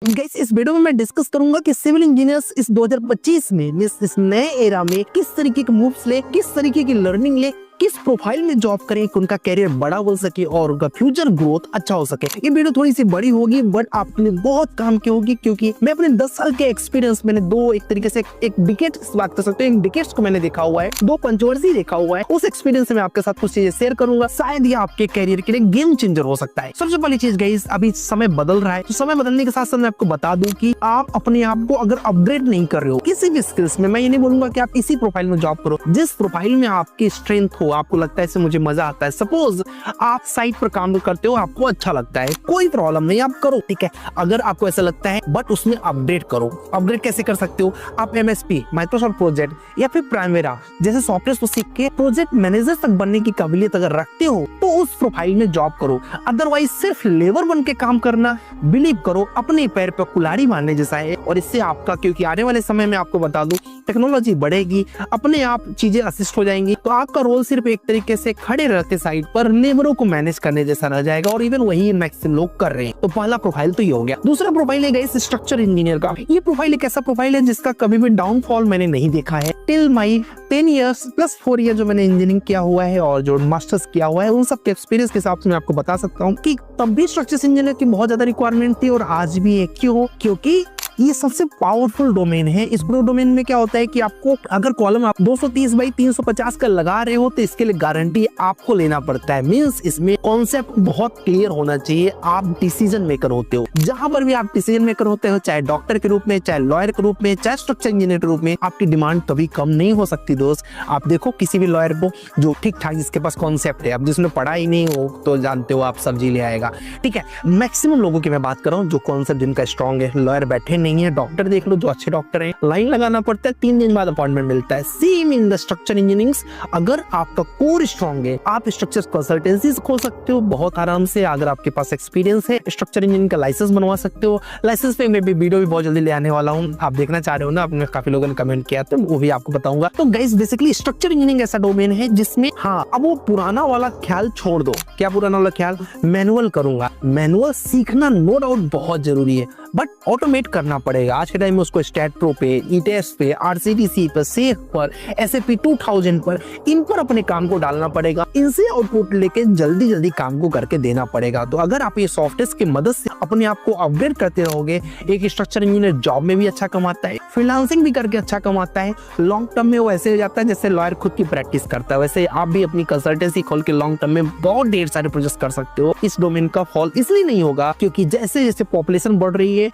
Guys इस video में मैं डिस्कस करूंगा कि सिविल इंजीनियर्स इस 2025 में इस नए एरा में किस तरीके के मूव्स ले, किस तरीके की लर्निंग ले, किस प्रोफाइल में जॉब करें कि उनका कैरियर बड़ा हो सके और उनका फ्यूचर ग्रोथ अच्छा हो सके। ये वीडियो थोड़ी सी बड़ी होगी बट आपके लिए बहुत काम की होगी, क्योंकि मैं अपने 10 साल के एक्सपीरियंस मैंने दो एक तरीके से एक डिकेट बात कर सकते हो, एक डिकेट्स को मैंने देखा हुआ है, दो पंचवर्षी देखा हुआ है। उस एक्सपीरियंस से मैं आपके साथ कुछ चीजें शेयर करूंगा, शायद ये आपके कैरियर के लिए गेम चेंजर हो सकता है। सबसे पहली चीज गाइस, अभी समय बदल रहा है, तो समय बदलने के साथ साथ मैं आपको बता दूं कि आप अपने आप को अगर अपग्रेड नहीं कर रहे हो किसी भी स्किल्स में, मैं ये नहीं बोलूंगा कि आप इसी प्रोफाइल में जॉब करो। जिस प्रोफाइल में आपकी स्ट्रेंथ हो, आपको लगता है मुझे मजा आता है, सपोज आप साइट पर काम करते हो, आपको अच्छा लगता है, कोई प्रॉब्लम नहीं, आप करो, ठीक है। अगर आपको ऐसा लगता है बट उसमें अपडेट करो। अपग्रेड कैसे कर सकते हो? आप MSP, माइक्रोसॉफ्ट प्रोजेक्ट या फिर प्राइमेरा जैसे सॉफ्टवेयर को सीख के प्रोजेक्ट मैनेजर तक बनने की काबिलियत अगर रखते हो तो उस प्रोफाइल में जॉब करो। अदरवाइज सिर्फ लेबर बन के काम करना, बिलीव करो, अपने पैर पर कुल्हाड़ी मारने जैसा है। और इससे आपका, क्योंकि आने वाले समय में आपको बता दूं टेक्नोलॉजी बढ़ेगी, अपने आप चीजें असिस्ट हो जाएंगी, तो आपका रोल सिर्फ एक तरीके से खड़े रहते साइड पर लेबरों को मैनेज करने जैसा रह जाएगा। और इवन वही मैक्सिमम लोग कर रहे हैं। तो पहला प्रोफाइल तो ये हो गया। दूसरा प्रोफाइल है गाइस स्ट्रक्चर इंजीनियर का। ये प्रोफाइल एक ऐसा प्रोफाइल है जिसका कभी भी डाउनफॉल मैंने नहीं देखा है। Till my 10 years plus 4 year जो मैंने इंजीनियरिंग किया हुआ है और जो मास्टर्स किया हुआ है, उन सब के एक्सपीरियंस के हिसाब से मैं आपको बता सकता हूँ कि तब भी स्ट्रक्चर इंजीनियर की बहुत ज्यादा रिक्वायरमेंट थी और आज भी है। क्यों? क्योंकि ये सबसे पावरफुल डोमेन है। इस डोमेन में क्या होता है कि आपको अगर कॉलम आप 230 बाई 350 का लगा रहे हो तो इसके लिए गारंटी आपको लेना पड़ता है। मींस इसमें कॉन्सेप्ट बहुत क्लियर होना चाहिए। आप डिसीजन मेकर होते हो, जहां पर भी आप डिसीजन मेकर होते हो, चाहे डॉक्टर के रूप में, चाहे लॉयर के रूप में, चाहे स्ट्रक्चर इंजीनियर के रूप में, आपकी डिमांड कभी कम नहीं हो सकती दोस्त। आप देखो किसी भी लॉयर को जो ठीक ठाक जिसके पास कॉन्सेप्ट है, अब जिसने पढ़ा ही नहीं हो तो जानते हो आप सब्जी ले आएगा, ठीक है। मैक्सिमम लोगों की मैं बात कर रहा हूँ जो कॉन्सेप्ट जिनका स्ट्रॉन्ग है। लॉयर बैठे नहीं है, डॉक्टर देख लो जो अच्छे डॉक्टर हैं, लाइन लगाना पड़ता है, 3 दिन बाद अपॉइंटमेंट मिलता है। Same in the structure engineering, अगर आपका कोर स्ट्रॉन्ग है आप स्ट्रक्चर कंसल्टेंसी खोल सकते हो बहुत आराम से। अगर आपके पास एक्सपीरियंस है, स्ट्रक्चर इंजीनियरिंग का लाइसेंस बनवा सकते हो। लाइसेंस पे मैं भी वीडियो भी बहुत जल्दी ले आने वाला हूँ, आप देखना चाह रहे हो ना, आपने काफी लोगों ने कमेंट किया तो वो भी आपको बताऊंगा। तो गाइस बेसिकली स्ट्रक्चर इंजीनियरिंग ऐसा डोमेन है जिसमें, हाँ, अब वो पुराना वाला ख्याल छोड़ दो। क्या पुराना वाला ख्याल? मैनुअल करूंगा। मैनुअल सीखना नो डाउट बहुत जरूरी है, बट ऑटोमेट करना पड़ेगा। आज के टाइम में उसको स्टैट प्रो पे, ईटेस्ट पे, RCTC पर, सेफ पर, SAP 2000 पर, इन पर अपने काम को डालना पड़ेगा। इनसे आउटपुट लेके जल्दी जल्दी काम को करके देना पड़ेगा। तो अगर आप ये सॉफ्टवेयर की मदद से अपने आप को अपग्रेड करते रहोगे, एक स्ट्रक्चर इंजीनियर जॉब में भी अच्छा कमाता है, फ्रीलांसिंग भी करके अच्छा कमाता है, लॉन्ग टर्म में वो ऐसे हो जाता है जैसे लॉयर खुद की प्रैक्टिस करता है, वैसे आप भी अपनी कंसल्टेंसी खोल के लॉन्ग टर्म में बहुत ढेर सारे प्रोजेक्ट कर सकते हो। इस डोमेन का फॉल इसलिए नहीं होगा क्योंकि जैसे जैसे पॉपुलेशन बढ़ रही है